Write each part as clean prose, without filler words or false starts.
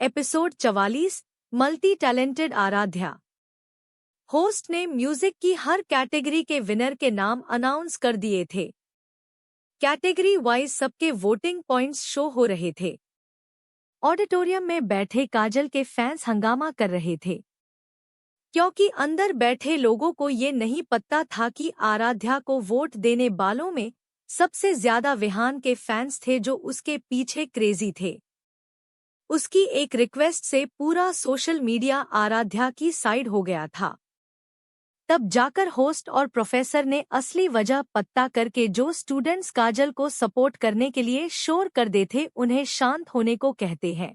Episode 44 multi talented Aaradhya. Host ने music की हर कैटेगरी के विनर के नाम अनाउंस कर दिए थे। कैटेगरी वाइज सबके वोटिंग पॉइंट्स शो हो रहे थे। ऑडिटोरियम में बैठे काजल के फैंस हंगामा कर रहे थे, क्योंकि अंदर बैठे लोगों को ये नहीं पता था कि आराध्या को वोट देने वालों में सबसे ज्यादा विहान के फैंस थे, जो उसके पीछे क्रेजी थे। उसकी एक रिक्वेस्ट से पूरा सोशल मीडिया आराध्या की साइड हो गया था। तब जाकर होस्ट और प्रोफेसर ने असली वजह पता करके जो स्टूडेंट्स काजल को सपोर्ट करने के लिए शोर कर देते उन्हें शांत होने को कहते हैं,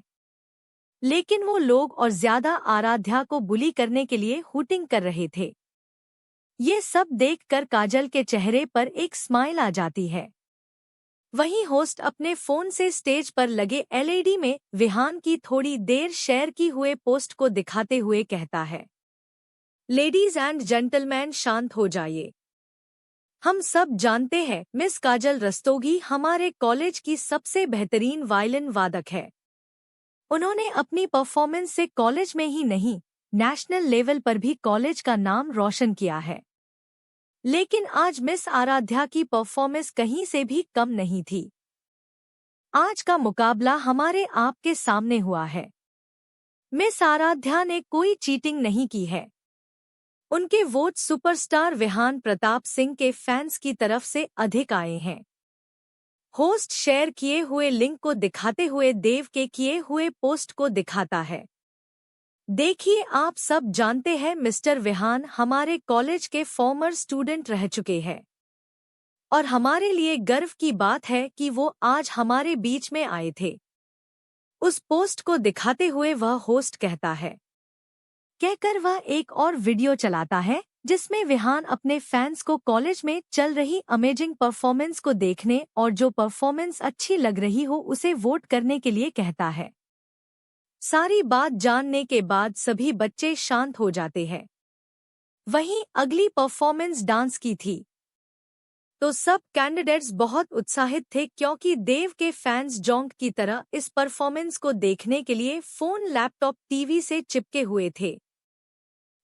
लेकिन वो लोग और ज्यादा आराध्या को बुली करने के लिए हूटिंग कर रहे थे। ये सब देखकर काजल के चेहरे पर एक स्माइल आ जाती है। वहीं होस्ट अपने फोन से स्टेज पर लगे एलईडी में विहान की थोड़ी देर शेयर की हुए पोस्ट को दिखाते हुए कहता है, लेडीज एंड जेंटलमैन शांत हो जाइए। हम सब जानते हैं मिस काजल रस्तोगी हमारे कॉलेज की सबसे बेहतरीन वायलिन वादक है। उन्होंने अपनी परफॉर्मेंस से कॉलेज में ही नहीं, नेशनल लेवल पर भी कॉलेज का नाम रोशन किया है। लेकिन आज मिस आराध्या की परफॉर्मेंस कहीं से भी कम नहीं थी। आज का मुकाबला हमारे आपके सामने हुआ है। मिस आराध्या ने कोई चीटिंग नहीं की है। उनके वोट सुपरस्टार विहान प्रताप सिंह के फैंस की तरफ से अधिक आए हैं। होस्ट शेयर किए हुए लिंक को दिखाते हुए देव के किए हुए पोस्ट को दिखाता है। देखिए, आप सब जानते हैं मिस्टर विहान हमारे कॉलेज के फॉर्मर स्टूडेंट रह चुके हैं, और हमारे लिए गर्व की बात है कि वो आज हमारे बीच में आए थे। उस पोस्ट को दिखाते हुए वह होस्ट कहता है, कहकर वह एक और वीडियो चलाता है जिसमें विहान अपने फैंस को कॉलेज में चल रही अमेजिंग परफॉर्मेंस को देखने और जो परफॉर्मेंस अच्छी लग रही हो उसे वोट करने के लिए कहता है। सारी बात जानने के बाद सभी बच्चे शांत हो जाते हैं। वहीं अगली परफॉर्मेंस डांस की थी, तो सब कैंडिडेट्स बहुत उत्साहित थे, क्योंकि देव के फैंस जोंक की तरह इस परफॉर्मेंस को देखने के लिए फोन, लैपटॉप, टीवी से चिपके हुए थे।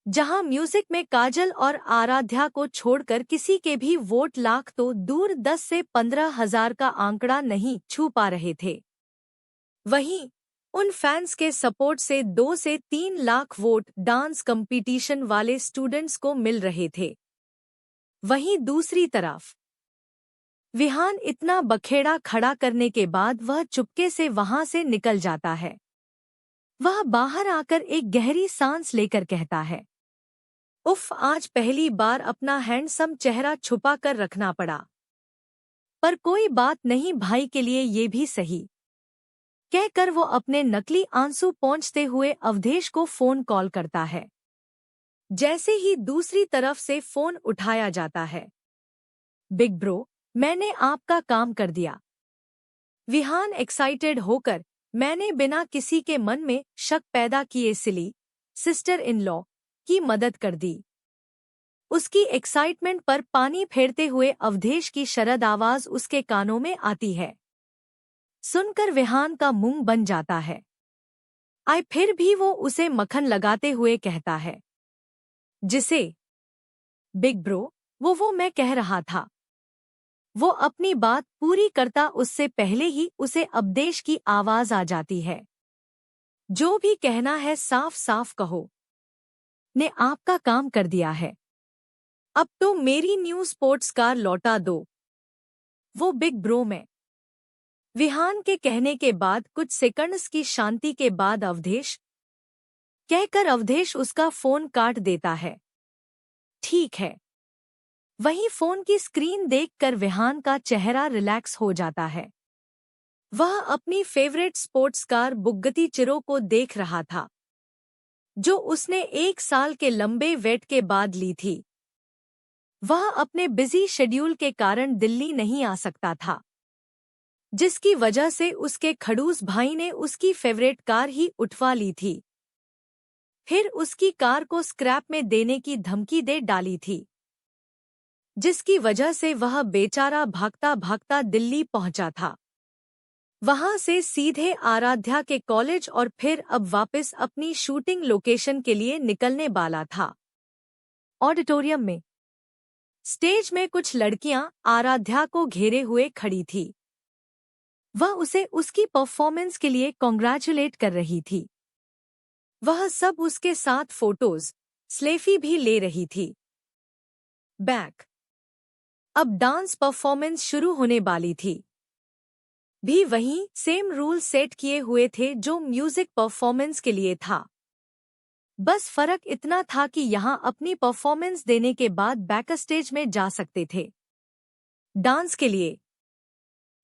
जहां म्यूजिक में काजल और आराध्या को छोड़कर किसी के भी वोट लाख तो दूर 10 से 15 हजार का आंकड़ा नहीं छू पा रहे थे। वहीं उन फैंस के सपोर्ट से 2 से 3 लाख वोट डांस कंपटीशन वाले स्टूडेंट्स को मिल रहे थे। वहीं दूसरी तरफ विहान इतना बखेड़ा खड़ा करने के बाद वह चुपके से वहां से निकल जाता है। वह बाहर आकर एक गहरी सांस लेकर कहता है, उफ, आज पहली बार अपना हैंडसम चेहरा छुपा कर रखना पड़ा, पर कोई बात नहीं, भाई के लिए ये भी सही। कहकर वो अपने नकली आंसू पोंछते हुए अवधेश को फोन कॉल करता है। जैसे ही दूसरी तरफ से फोन उठाया जाता है, बिग ब्रो, मैंने आपका काम कर दिया। विहान एक्साइटेड होकर, मैंने बिना किसी के मन में शक पैदा किए सिली सिस्टर इन लॉ की मदद कर दी। उसकी एक्साइटमेंट पर पानी फेरते हुए अवधेश की शरद आवाज उसके कानों में आती है। सुनकर विहान का मुंह बन जाता है। फिर भी वो उसे मक्खन लगाते हुए कहता है, जिसे बिग ब्रो, वो मैं कह रहा था। वो अपनी बात पूरी करता उससे पहले ही उसे अवधेश की आवाज आ जाती है, जो भी कहना है साफ साफ कहो, ने आपका काम कर दिया है। अब तो मेरी न्यू स्पोर्ट्स कार लौटा दो। वो बिग ब्रो में विहान के कहने के बाद कुछ सेकंड्स की शांति के बाद अवधेश, कहकर अवधेश उसका फोन काट देता है। ठीक है। वहीं फोन की स्क्रीन देखकर विहान का चेहरा रिलैक्स हो जाता है। वह अपनी फेवरेट स्पोर्ट्स कार बुग्गती चिरो को देख रहा था, जो उसने 1 साल के लंबे वेट के बाद ली थी। वह अपने बिजी शेड्यूल के कारण दिल्ली नहीं आ सकता था, जिसकी वजह से उसके खड़ूस भाई ने उसकी फेवरेट कार ही उठवा ली थी। फिर उसकी कार को स्क्रैप में देने की धमकी दे डाली थी, जिसकी वजह से वह बेचारा भागता भागता दिल्ली पहुंचा था। वहां से सीधे आराध्या के कॉलेज और फिर अब वापस अपनी शूटिंग लोकेशन के लिए निकलने वाला था। ऑडिटोरियम में स्टेज में कुछ लड़कियां आराध्या को घेरे हुए खड़ी थी। वह उसे उसकी परफॉर्मेंस के लिए कॉन्ग्रेचुलेट कर रही थी। वह सब उसके साथ फोटोज सेल्फी भी ले रही थी। बैक अब डांस परफॉर्मेंस शुरू होने वाली थी। भी वहीं सेम रूल सेट किए हुए थे जो म्यूजिक परफॉर्मेंस के लिए था। बस फर्क इतना था कि यहाँ अपनी परफॉर्मेंस देने के बाद बैक स्टेज में जा सकते थे। डांस के लिए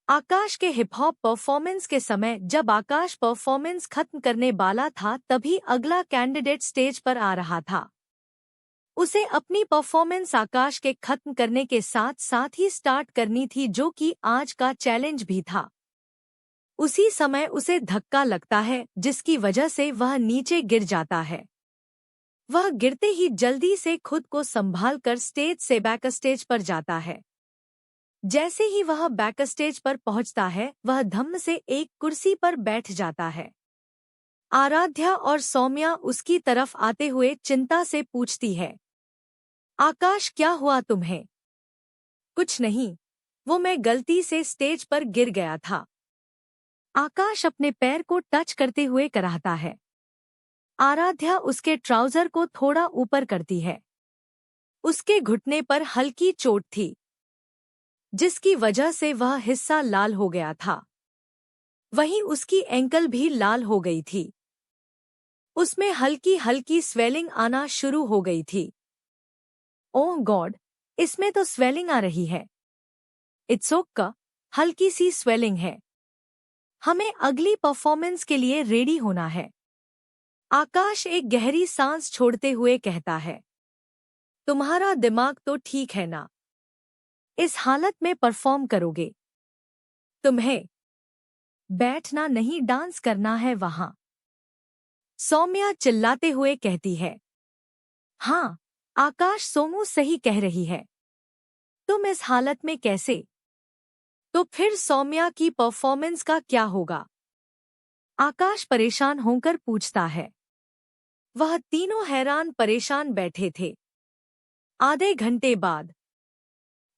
आकाश के हिप हॉप परफॉर्मेंस के समय जब आकाश परफॉर्मेंस खत्म करने वाला था तभी अगला कैंडिडेट स्टेज पर आ रहा था। उसे अपनी परफॉर्मेंस आकाश के खत्म करने के साथ साथ ही स्टार्ट करनी थी, जो कि आज का चैलेंज भी था। उसी समय उसे धक्का लगता है जिसकी वजह से वह नीचे गिर जाता है। वह गिरते ही जल्दी से खुद को संभाल कर स्टेज से बैक स्टेज पर जाता है। जैसे ही वह बैक स्टेज पर पहुंचता है वह धम्म से एक कुर्सी पर बैठ जाता है। आराध्या और सौम्या उसकी तरफ आते हुए चिंता से पूछती है, आकाश क्या हुआ तुम्हें? कुछ नहीं, वो मैं गलती से स्टेज पर गिर गया था। आकाश अपने पैर को टच करते हुए कराहता है। आराध्या उसके ट्राउजर को थोड़ा ऊपर करती है। उसके घुटने पर हल्की चोट थी, जिसकी वजह से वह हिस्सा लाल हो गया था। वहीं उसकी एंकल भी लाल हो गई थी। उसमें हल्की हल्की स्वेलिंग आना शुरू हो गई थी। ओह गॉड, इसमें तो स्वेलिंग आ रही है। इट्स ओके, हल्की सी स्वेलिंग है। हमें अगली परफॉर्मेंस के लिए रेडी होना है। आकाश एक गहरी सांस छोड़ते हुए कहता है, तुम्हारा दिमाग तो ठीक है ना? इस हालत में परफॉर्म करोगे? तुम्हें बैठना नहीं, डांस करना है वहां। सौम्या चिल्लाते हुए कहती है। हाँ आकाश, सोमू सही कह रही है। तुम इस हालत में कैसे? तो फिर सौम्या की परफॉर्मेंस का क्या होगा? आकाश परेशान होकर पूछता है। वह तीनों हैरान परेशान बैठे थे। आधे घंटे बाद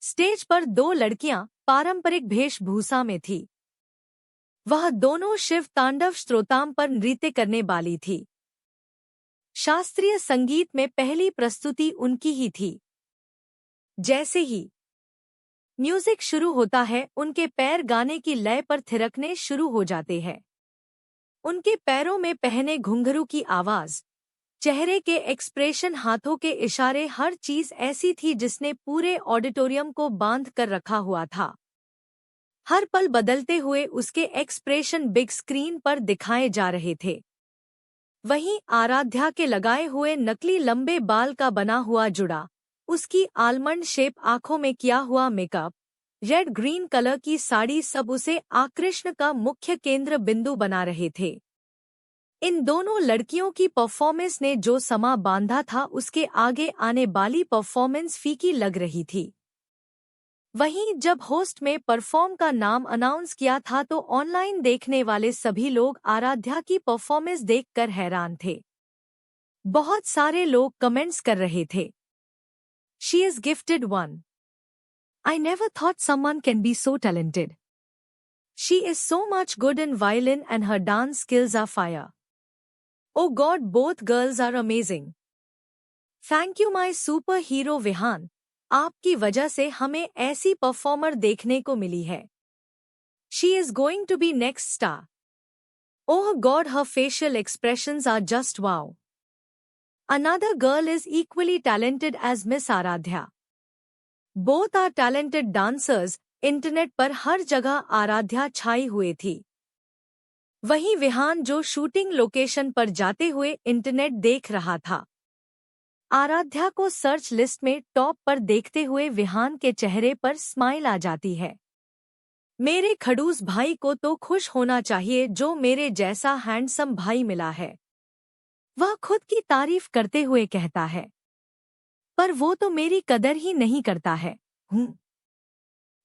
स्टेज पर दो लड़कियां पारंपरिक वेशभूषा में थी। वह दोनों शिव तांडव स्तोत्रम पर नृत्य करने वाली थी। शास्त्रीय संगीत में पहली प्रस्तुति उनकी ही थी। जैसे ही म्यूजिक शुरू होता है उनके पैर गाने की लय पर थिरकने शुरू हो जाते हैं। उनके पैरों में पहने घुंघरू की आवाज, चेहरे के एक्सप्रेशन, हाथों के इशारे, हर चीज ऐसी थी जिसने पूरे ऑडिटोरियम को बांध कर रखा हुआ था। हर पल बदलते हुए उसके एक्सप्रेशन बिग स्क्रीन पर दिखाए जा रहे थे। वहीं आराध्या के लगाए हुए नकली लंबे बाल का बना हुआ जुड़ा, उसकी आलमंड शेप आंखों में किया हुआ मेकअप, रेड ग्रीन कलर की साड़ी, सब उसे आकृष्ट का मुख्य केंद्र बिंदु बना रहे थे। इन दोनों लड़कियों की परफॉर्मेंस ने जो समा बांधा था उसके आगे आने वाली परफॉर्मेंस फीकी लग रही थी। वहीं जब होस्ट में परफॉर्म का नाम अनाउंस किया था तो ऑनलाइन देखने वाले सभी लोग आराध्या की परफॉर्मेंस देखकर हैरान थे। बहुत सारे लोग कमेंट्स कर रहे थे, she is gifted one. I never thought someone can be so talented. She is so much good in violin and her dance skills are fire. Oh God, both girls are amazing. Thank you my superhero Vihaan, आपकी वजह से हमें ऐसी performer देखने को मिली है। She is going to be next star. Oh God, her facial expressions are just wow. Another girl is equally talented as miss Aaradhya. Both are talented dancers. Internet पर हर जगह आराध्या छाई हुई थी। वहीं विहान जो शूटिंग लोकेशन पर जाते हुए इंटरनेट देख रहा था। आराध्या को सर्च लिस्ट में टॉप पर देखते हुए विहान के चेहरे पर स्माइल आ जाती है। मेरे खड़ूस भाई को तो खुश होना चाहिए जो मेरे जैसा हैंडसम भाई मिला है, वह खुद की तारीफ करते हुए कहता है। पर वो तो मेरी कदर ही नहीं करता है।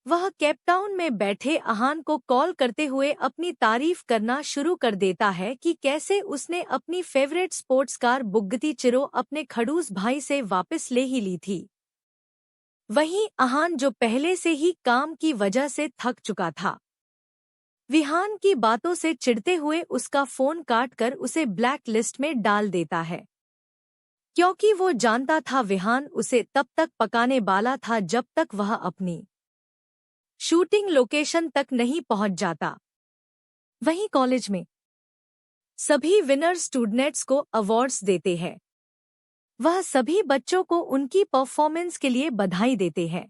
वह केपटाउन में बैठे अहान को कॉल करते हुए अपनी तारीफ करना शुरू कर देता है कि कैसे उसने अपनी फेवरेट स्पोर्ट्स कार बुग्गती चिरो अपने खड़ूस भाई से वापस ले ही ली थी। वहीं अहान जो पहले से ही काम की वजह से थक चुका था, विहान की बातों से चिढ़ते हुए उसका फोन काटकर उसे ब्लैक लिस्ट में डाल देता है, क्योंकि वो जानता था विहान उसे तब तक पकाने वाला था जब तक वह अपनी शूटिंग लोकेशन तक नहीं पहुंच जाता। वहीं कॉलेज में सभी विनर स्टूडेंट्स को अवार्ड्स देते हैं। वह सभी बच्चों को उनकी परफॉर्मेंस के लिए बधाई देते हैं।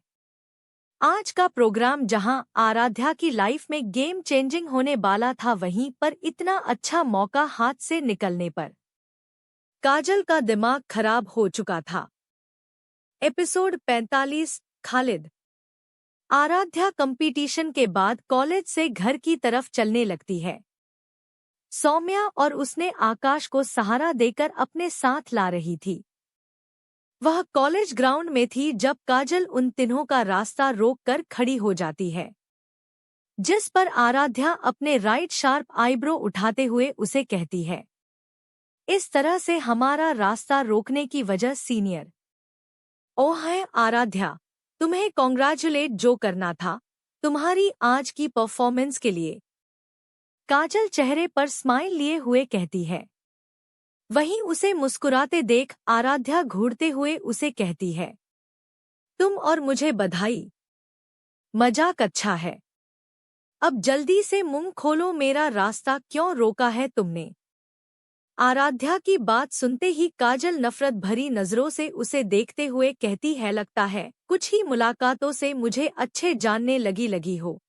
आज का प्रोग्राम जहां आराध्या की लाइफ में गेम चेंजिंग होने वाला था, वहीं पर इतना अच्छा मौका हाथ से निकलने पर काजल का दिमाग खराब हो चुका था। एपिसोड 45 खालिद। आराध्या कंपटीशन के बाद कॉलेज से घर की तरफ चलने लगती है। सौम्या और उसने आकाश को सहारा देकर अपने साथ ला रही थी। वह कॉलेज ग्राउंड में थी जब काजल उन तीनों का रास्ता रोककर खड़ी हो जाती है, जिस पर आराध्या अपने राइट शार्प आईब्रो उठाते हुए उसे कहती है, इस तरह से हमारा रास्ता रोकने की वजह सीनियर। ओह है आराध्या, तुम्हें कॉन्ग्रेचुलेट जो करना था तुम्हारी आज की परफॉर्मेंस के लिए, काजल चेहरे पर स्माइल लिए हुए कहती है। वहीं उसे मुस्कुराते देख आराध्या घूरते हुए उसे कहती है, तुम और मुझे बधाई। मजाक अच्छा है, अब जल्दी से मुंह खोलो, मेरा रास्ता क्यों रोका है तुमने? आराध्या की बात सुनते ही काजल नफरत भरी नजरों से उसे देखते हुए कहती है, लगता है कुछ ही मुलाकातों से मुझे अच्छे जानने लगी हो।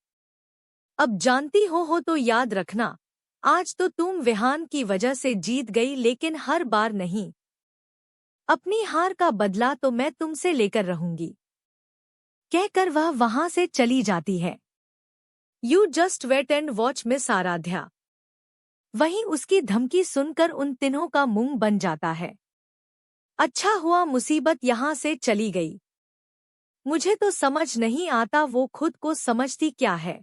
अब जानती हो तो याद रखना, आज तो तुम विहान की वजह से जीत गई, लेकिन हर बार नहीं। अपनी हार का बदला तो मैं तुमसे लेकर रहूंगी। कहकर वह वहां से चली जाती है। You just wait and watch miss Aaradhya. वहीं उसकी धमकी सुनकर उन तीनों का मुंह बन जाता है। अच्छा हुआ मुसीबत यहां से चली गई। मुझे तो समझ नहीं आता वो खुद को समझती क्या है।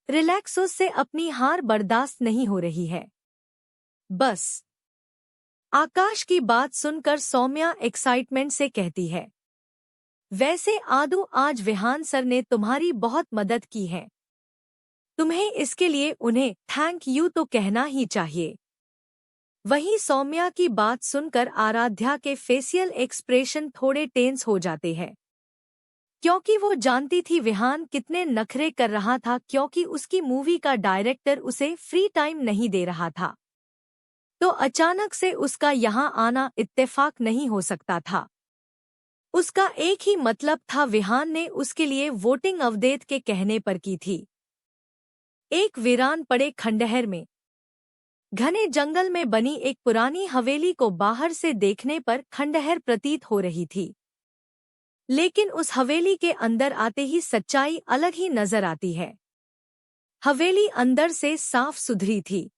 रिलैक्सो से अपनी हार बर्दाश्त नहीं हो रही है। बस। आकाश की बात सुनकर सौम्या एक्साइटमेंट से कहती है, वैसे आदू आज विहान सर ने तुम्हारी बहुत मदद की है, तुम्हें इसके लिए उन्हें थैंक यू तो कहना ही चाहिए। वहीं सौम्या की बात सुनकर आराध्या के फेशियल एक्सप्रेशन थोड़े टेंस हो जाते हैं, क्योंकि वो जानती थी विहान कितने नखरे कर रहा था, क्योंकि उसकी मूवी का डायरेक्टर उसे फ्री टाइम नहीं दे रहा था। तो अचानक से उसका यहाँ आना इत्तेफाक नहीं हो सकता था। उसका एक ही मतलब था, विहान ने उसके लिए वोटिंग अवधेत के कहने पर की थी। एक वीरान पड़े खंडहर में घने जंगल में बनी एक पुरानी हवेली को बाहर से देखने पर खंडहर प्रतीत हो रही थी, लेकिन उस हवेली के अंदर आते ही सच्चाई अलग ही नजर आती है। हवेली अंदर से साफ सुथरी थी,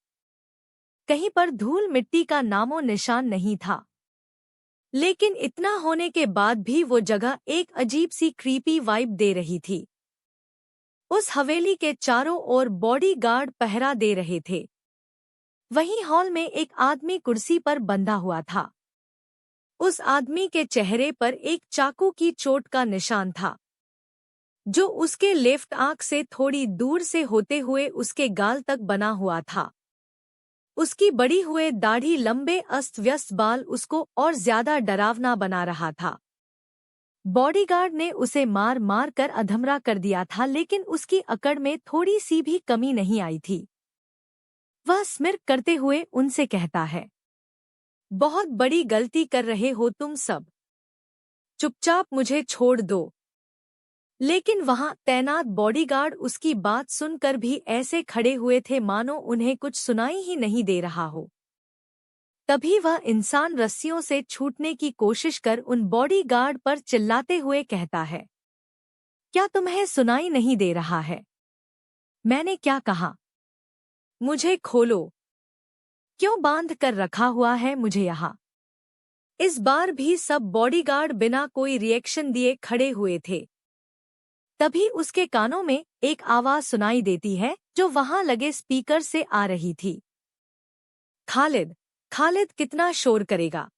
कहीं पर धूल मिट्टी का नामो निशान नहीं था, लेकिन इतना होने के बाद भी वो जगह एक अजीब सी क्रीपी वाइब दे रही थी। उस हवेली के चारों ओर बॉडीगार्ड पहरा दे रहे थे। वहीं हॉल में एक आदमी कुर्सी पर बंधा हुआ था। उस आदमी के चेहरे पर एक चाकू की चोट का निशान था, जो उसके लेफ्ट आंख से थोड़ी दूर से होते हुए उसके गाल तक बना हुआ था। उसकी बड़ी हुए दाढ़ी, लंबे अस्त व्यस्त बाल उसको और ज्यादा डरावना बना रहा था। बॉडीगार्ड ने उसे मार मार कर अधमरा कर दिया था, लेकिन उसकी अकड़ में थोड़ी सी भी कमी नहीं आई थी। वह स्मिर्क करते हुए उनसे कहता है, बहुत बड़ी गलती कर रहे हो तुम सब, चुपचाप मुझे छोड़ दो। लेकिन वहां तैनात बॉडीगार्ड उसकी बात सुनकर भी ऐसे खड़े हुए थे मानो उन्हें कुछ सुनाई ही नहीं दे रहा हो। तभी वह इंसान रस्सियों से छूटने की कोशिश कर उन बॉडीगार्ड पर चिल्लाते हुए कहता है, क्या तुम्हें सुनाई नहीं दे रहा है? मैंने क्या कहा? मुझे खोलो। क्यों बांध कर रखा हुआ है मुझे यहाँ? इस बार भी सब बॉडीगार्ड बिना कोई रिएक्शन दिए खड़े हुए थे। तभी उसके कानों में एक आवाज सुनाई देती है जो वहां लगे स्पीकर से आ रही थी। खालिद, खालिद कितना शोर करेगा?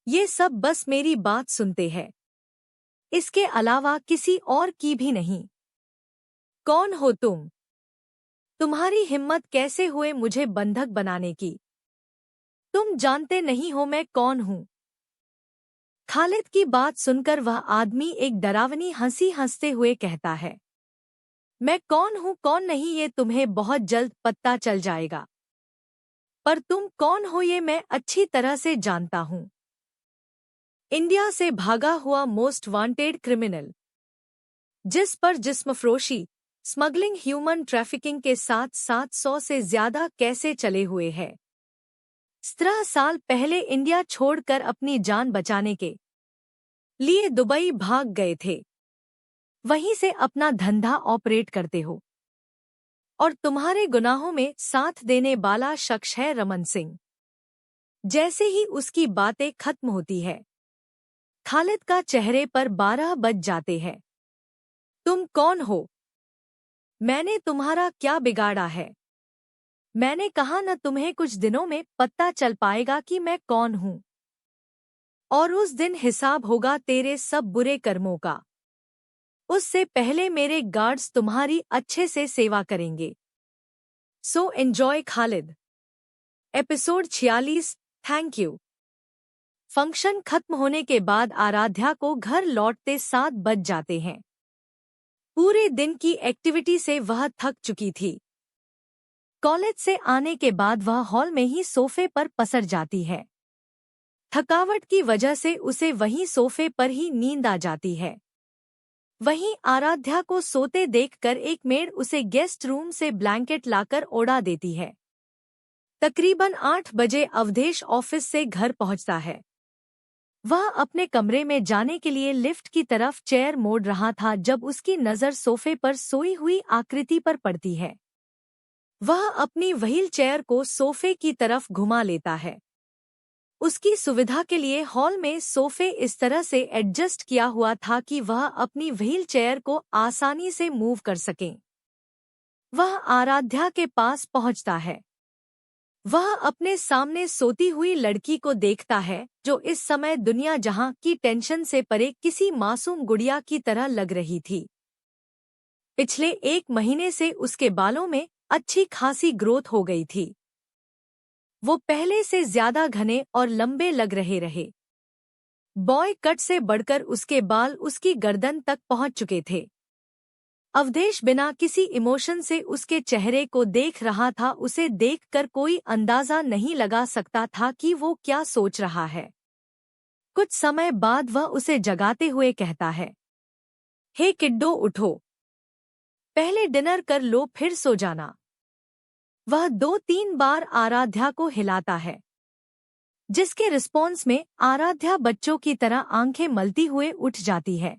ये सब बस मेरी बात सुनते हैं, इसके अलावा किसी और की भी नहीं। कौन हो तुम? तुम्हारी हिम्मत कैसे हुए मुझे बंधक बनाने की? तुम जानते नहीं हो मैं कौन हूँ? खालिद की बात सुनकर वह आदमी एक डरावनी हंसी हंसते हुए कहता है, मैं कौन हूँ कौन नहीं ये तुम्हें बहुत जल्द पता चल जाएगा। पर तुम कौन हो ये मैं अच्छी तरह से जानता हूँ। इंडिया से भागा हुआ मोस्ट वांटेड क्रिमिनल, जिस पर जिस्मफरोशी, स्मगलिंग, ह्यूमन ट्रैफिकिंग के साथ 700 से ज्यादा कैसे चले हुए हैं। 17 साल पहले इंडिया छोड़कर अपनी जान बचाने के लिए दुबई भाग गए थे। वहीं से अपना धंधा ऑपरेट करते हो और तुम्हारे गुनाहों में साथ देने वाला शख्स है रमन सिंह। जैसे ही उसकी बातें खत्म होती है, खालिद का चेहरे पर 12 बज जाते हैं। तुम कौन हो? मैंने तुम्हारा क्या बिगाड़ा है? मैंने कहा न तुम्हें कुछ दिनों में पता चल पाएगा कि मैं कौन हूँ, और उस दिन हिसाब होगा तेरे सब बुरे कर्मों का। उससे पहले मेरे गार्ड्स तुम्हारी अच्छे से सेवा करेंगे। So enjoy Khalid. Episode 46। Thank you. Function खत्म होने के बाद आराध्या को घर लौटते 7 बज जाते हैं। पूरे दिन की एक्टिविटी से वह थक चुकी थी। कॉलेज से आने के बाद वह हॉल में ही सोफे पर पसर जाती है। थकावट की वजह से उसे वहीं सोफे पर ही नींद आ जाती है। वहीं आराध्या को सोते देखकर एक मेड उसे गेस्ट रूम से ब्लैंकेट लाकर ओढ़ा देती है। तकरीबन 8 बजे अवधेश ऑफिस से घर पहुंचता है। वह अपने कमरे में जाने के लिए लिफ्ट की तरफ चेयर मोड़ रहा था जब उसकी नज़र सोफे पर सोई हुई आकृति पर पड़ती है। वह अपनी व्हील चेयर को सोफे की तरफ घुमा लेता है। उसकी सुविधा के लिए हॉल में सोफे इस तरह से एडजस्ट किया हुआ था कि वह अपनी व्हील चेयर को आसानी से मूव कर सके। वह आराध्या के पास पहुंचता है। वह अपने सामने सोती हुई लड़की को देखता है जो इस समय दुनिया जहां की टेंशन से परे किसी मासूम गुड़िया की तरह लग रही थी। पिछले 1 महीने से उसके बालों में अच्छी खासी ग्रोथ हो गई थी। वो पहले से ज्यादा घने और लंबे लग रहे। बॉय कट से बढ़कर उसके बाल उसकी गर्दन तक पहुंच चुके थे। अवधेश बिना किसी इमोशन से उसके चेहरे को देख रहा था। उसे देखकर कोई अंदाजा नहीं लगा सकता था कि वो क्या सोच रहा है। कुछ समय बाद वह उसे जगाते हुए कहता है, हे किड्डो उठो, पहले डिनर कर लो फिर सो जाना। वह 2-3 बार आराध्या को हिलाता है, जिसके रिस्पॉन्स में आराध्या बच्चों की तरह आंखें मलती हुए उठ जाती है।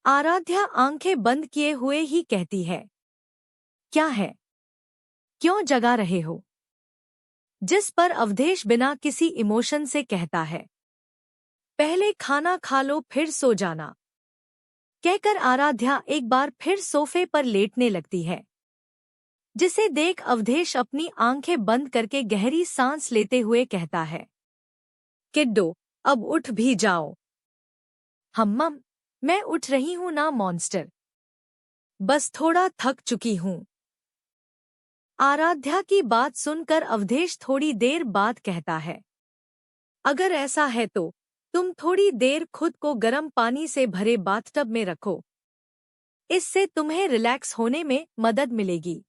आराध्या आंखें बंद किए हुए ही कहती है, क्या है? क्यों जगा रहे हो? जिस पर अवधेश बिना किसी इमोशन से कहता है, पहले खाना खा लो फिर सो जाना। कहकर आराध्या एक बार फिर सोफे पर लेटने लगती है, जिसे देख अवधेश अपनी आंखें बंद करके गहरी सांस लेते हुए कहता है, किड्डो अब उठ भी जाओ। हम्मम, मैं उठ रही हूं ना मॉन्स्टर, बस थोड़ा थक चुकी हूं। आराध्या की बात सुनकर अवधेश थोड़ी देर बाद कहता है, अगर ऐसा है तो तुम थोड़ी देर खुद को गर्म पानी से भरे बाथटब में रखो, इससे तुम्हें रिलैक्स होने में मदद मिलेगी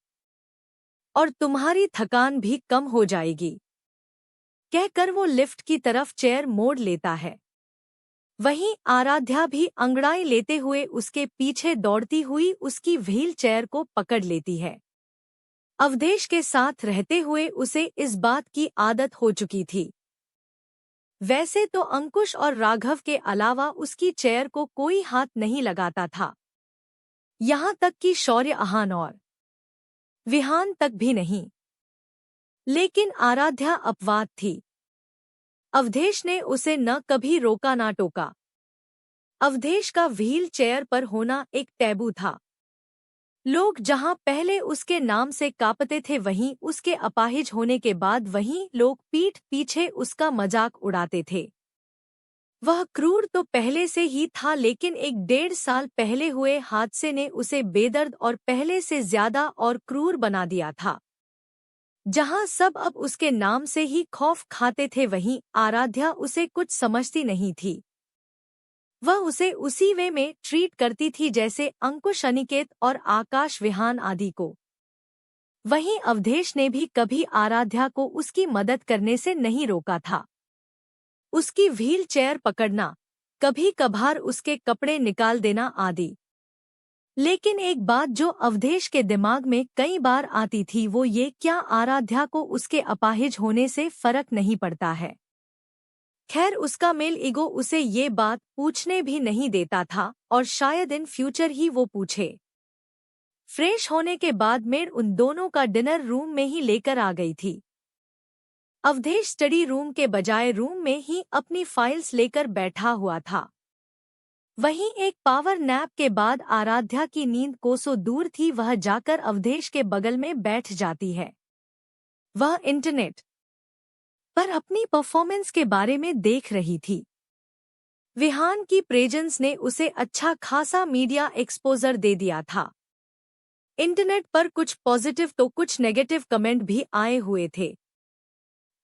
और तुम्हारी थकान भी कम हो जाएगी। कहकर वो लिफ्ट की तरफ चेयर मोड़ लेता है। वहीं आराध्या भी अंगड़ाई लेते हुए उसके पीछे दौड़ती हुई उसकी व्हील चेयर को पकड़ लेती है। अवधेश के साथ रहते हुए उसे इस बात की आदत हो चुकी थी। वैसे तो अंकुश और राघव के अलावा उसकी चेयर को कोई हाथ नहीं लगाता था, यहाँ तक कि शौर्य आहान और विहान तक भी नहीं। लेकिन आराध्या अपवाद थी। अवधेश ने उसे न कभी रोका ना टोका। अवधेश का व्हील चेयर पर होना एक टैबू था। लोग जहां पहले उसके नाम से कांपते थे, वहीं उसके अपाहिज होने के बाद वहीं लोग पीठ पीछे उसका मजाक उड़ाते थे। वह क्रूर तो पहले से ही था, लेकिन एक 1.5 साल पहले हुए हादसे ने उसे बेदर्द और पहले से ज्यादा और क्रूर बना दिया था। जहां सब अब उसके नाम से ही खौफ खाते थे, वहीं आराध्या उसे कुछ समझती नहीं थी। वह उसे उसी वे में ट्रीट करती थी जैसे अंकुश, अनिकेत और आकाश विहान आदि को। वहीं अवधेश ने भी कभी आराध्या को उसकी मदद करने से नहीं रोका था। उसकी व्हील चेयर पकड़ना, कभी कभार उसके कपड़े निकाल देना आदि। लेकिन एक बात जो अवधेश के दिमाग में कई बार आती थी, वो ये, क्या आराध्या को उसके अपाहिज होने से फर्क नहीं पड़ता है। खैर, उसका मेल ईगो उसे ये बात पूछने भी नहीं देता था, और शायद इन फ्यूचर ही वो पूछे। फ्रेश होने के बाद मेड उन दोनों का डिनर रूम में ही लेकर आ गई थी। अवधेश स्टडी रूम के बजाय रूम में ही अपनी फाइल्स लेकर बैठा हुआ था। वहीं एक पावर नैप के बाद आराध्या की नींद कोसों दूर थी। वह जाकर अवधेश के बगल में बैठ जाती है। वह इंटरनेट पर अपनी परफॉर्मेंस के बारे में देख रही थी। विहान की प्रेजेंस ने उसे अच्छा खासा मीडिया एक्सपोजर दे दिया था। इंटरनेट पर कुछ पॉजिटिव तो कुछ नेगेटिव कमेंट भी आए हुए थे,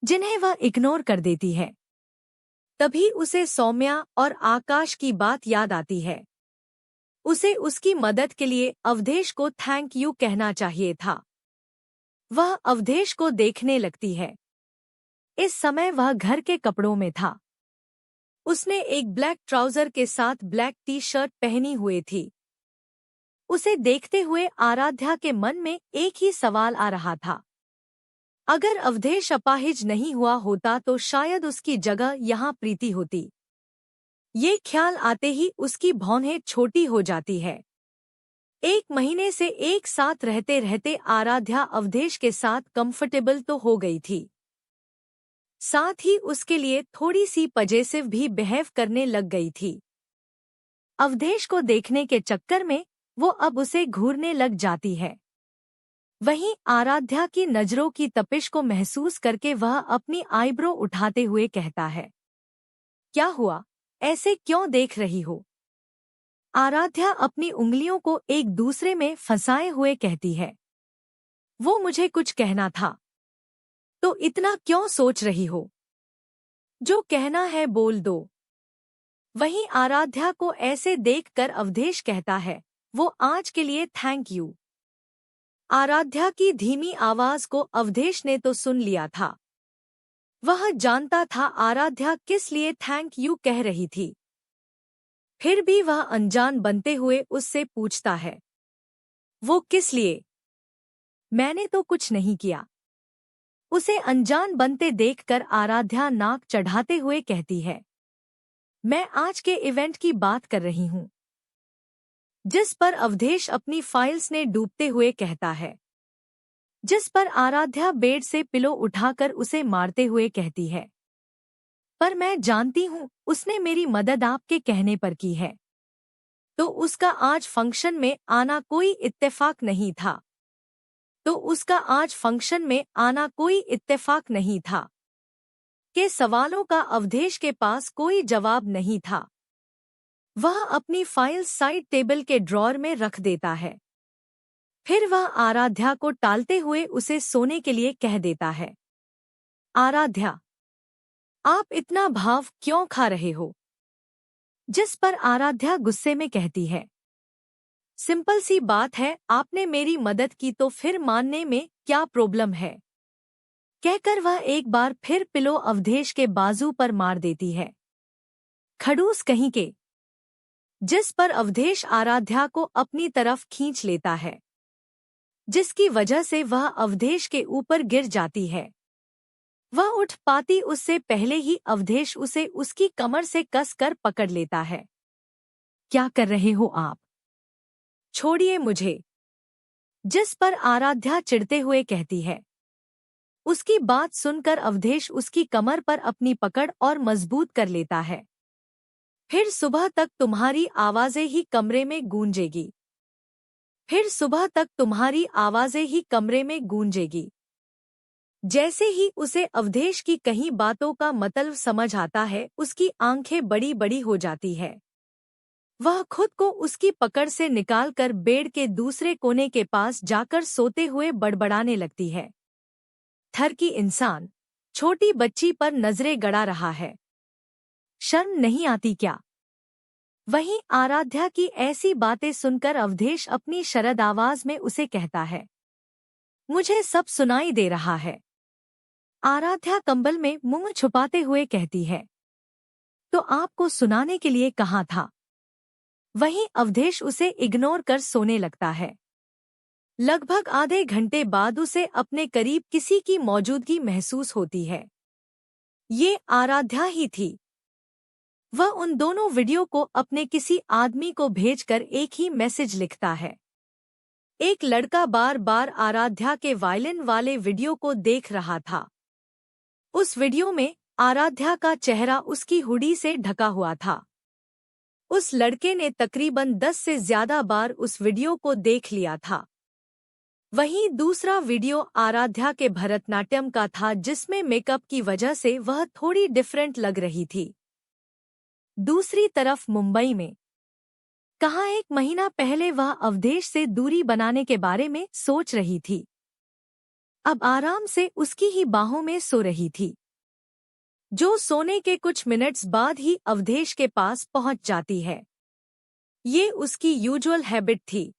जिन्हें वह इग्नोर कर देती है। तभी उसे सौम्या और आकाश की बात याद आती है। उसे उसकी मदद के लिए अवधेश को थैंक यू कहना चाहिए था। वह अवधेश को देखने लगती है। इस समय वह घर के कपड़ों में था। उसने एक ब्लैक ट्राउजर के साथ ब्लैक टी शर्ट पहनी हुई थी। उसे देखते हुए आराध्या के मन में एक ही सवाल आ रहा था। अगर अवधेश अपाहिज नहीं हुआ होता तो शायद उसकी जगह यहाँ प्रीति होती। ये ख्याल आते ही उसकी भौहें छोटी हो जाती है। 1 महीने से एक साथ रहते रहते आराध्या अवधेश के साथ कंफर्टेबल तो हो गई थी, साथ ही उसके लिए थोड़ी सी पजेसिव भी बिहेव करने लग गई थी। अवधेश को देखने के चक्कर में वो अब उसे घूरने लग जाती है। वहीं आराध्या की नजरों की तपिश को महसूस करके वह अपनी आईब्रो उठाते हुए कहता है, क्या हुआ, ऐसे क्यों देख रही हो? आराध्या अपनी उंगलियों को एक दूसरे में फंसाए हुए कहती है, वो मुझे कुछ कहना था, तो इतना क्यों सोच रही हो? जो कहना है बोल दो। वहीं आराध्या को ऐसे देखकर अवधेश कहता है, वो आज के लिए थैंक यू। आराध्या की धीमी आवाज को अवधेश ने तो सुन लिया था। वह जानता था आराध्या किस लिए थैंक यू कह रही थी। फिर भी वह अनजान बनते हुए उससे पूछता है, वो किस लिए? मैंने तो कुछ नहीं किया। उसे अनजान बनते देखकर आराध्या नाक चढ़ाते हुए कहती है, मैं आज के इवेंट की बात कर रही हूँ। जिस पर अवधेश अपनी फाइल्स ने डूबते हुए कहता है। जिस पर आराध्या बेड से पिलो उठाकर उसे मारते हुए कहती है, पर मैं जानती हूँ उसने मेरी मदद आपके कहने पर की है। तो उसका आज फंक्शन में आना कोई इत्तेफाक नहीं था। के सवालों का अवधेश के पास कोई जवाब नहीं था। वह अपनी फाइल साइड टेबल के ड्रॉर में रख देता है। फिर वह आराध्या को टालते हुए उसे सोने के लिए कह देता है, आराध्या, आप इतना भाव क्यों खा रहे हो? जिस पर आराध्या गुस्से में कहती है, सिंपल सी बात है, आपने मेरी मदद की तो फिर मानने में क्या प्रॉब्लम है? कहकर वह एक बार फिर पिलो अवधेश के बाजू पर मार देती है। खड़ूस कहीं के। जिस पर अवधेश आराध्या को अपनी तरफ खींच लेता है, जिसकी वजह से वह अवधेश के ऊपर गिर जाती है। वह उठ पाती उससे पहले ही अवधेश उसे उसकी कमर से कस कर पकड़ लेता है। क्या कर रहे हो आप? छोड़िए मुझे। जिस पर आराध्या चिढ़ते हुए कहती है। उसकी बात सुनकर अवधेश उसकी कमर पर अपनी पकड़ और मजबूत कर लेता है। फिर सुबह तक तुम्हारी आवाजें ही कमरे में गूंजेगी। फिर सुबह तक तुम्हारी आवाजें ही कमरे में गूंजेगी। जैसे ही उसे अवधेश की कहीं बातों का मतलब समझ आता है, उसकी आंखें बड़ी बड़ी हो जाती है। वह खुद को उसकी पकड़ से निकालकर बेड के दूसरे कोने के पास जाकर सोते हुए बड़बड़ाने लगती है। थर की इंसान छोटी बच्ची पर नजरें गड़ा रहा है। शर्म नहीं आती क्या? वहीं आराध्या की ऐसी बातें सुनकर अवधेश अपनी शरद आवाज में उसे कहता है, मुझे सब सुनाई दे रहा है। आराध्या कंबल में मुंह छुपाते हुए कहती है, तो आपको सुनाने के लिए कहा था। वहीं अवधेश उसे इग्नोर कर सोने लगता है। लगभग आधे घंटे बाद उसे अपने करीब किसी की मौजूदगी महसूस होती है। ये आराध्या ही थी। वह उन दोनों वीडियो को अपने किसी आदमी को भेजकर एक ही मैसेज लिखता है। एक लड़का बार बार आराध्या के वायलिन वाले वीडियो को देख रहा था। उस वीडियो में आराध्या का चेहरा उसकी हुडी से ढका हुआ था। उस लड़के ने तकरीबन 10 से ज्यादा बार उस वीडियो को देख लिया था। वहीं दूसरा वीडियो आराध्या के भरतनाट्यम का था, जिसमें मेकअप की वजह से वह थोड़ी डिफरेंट लग रही थी। दूसरी तरफ मुंबई में कहाँ 1 महीना पहले वह अवधेश से दूरी बनाने के बारे में सोच रही थी। अब आराम से उसकी ही बाहों में सो रही थी, जो सोने के कुछ मिनट्स बाद ही अवधेश के पास पहुंच जाती है। ये उसकी यूजुअल हैबिट थी।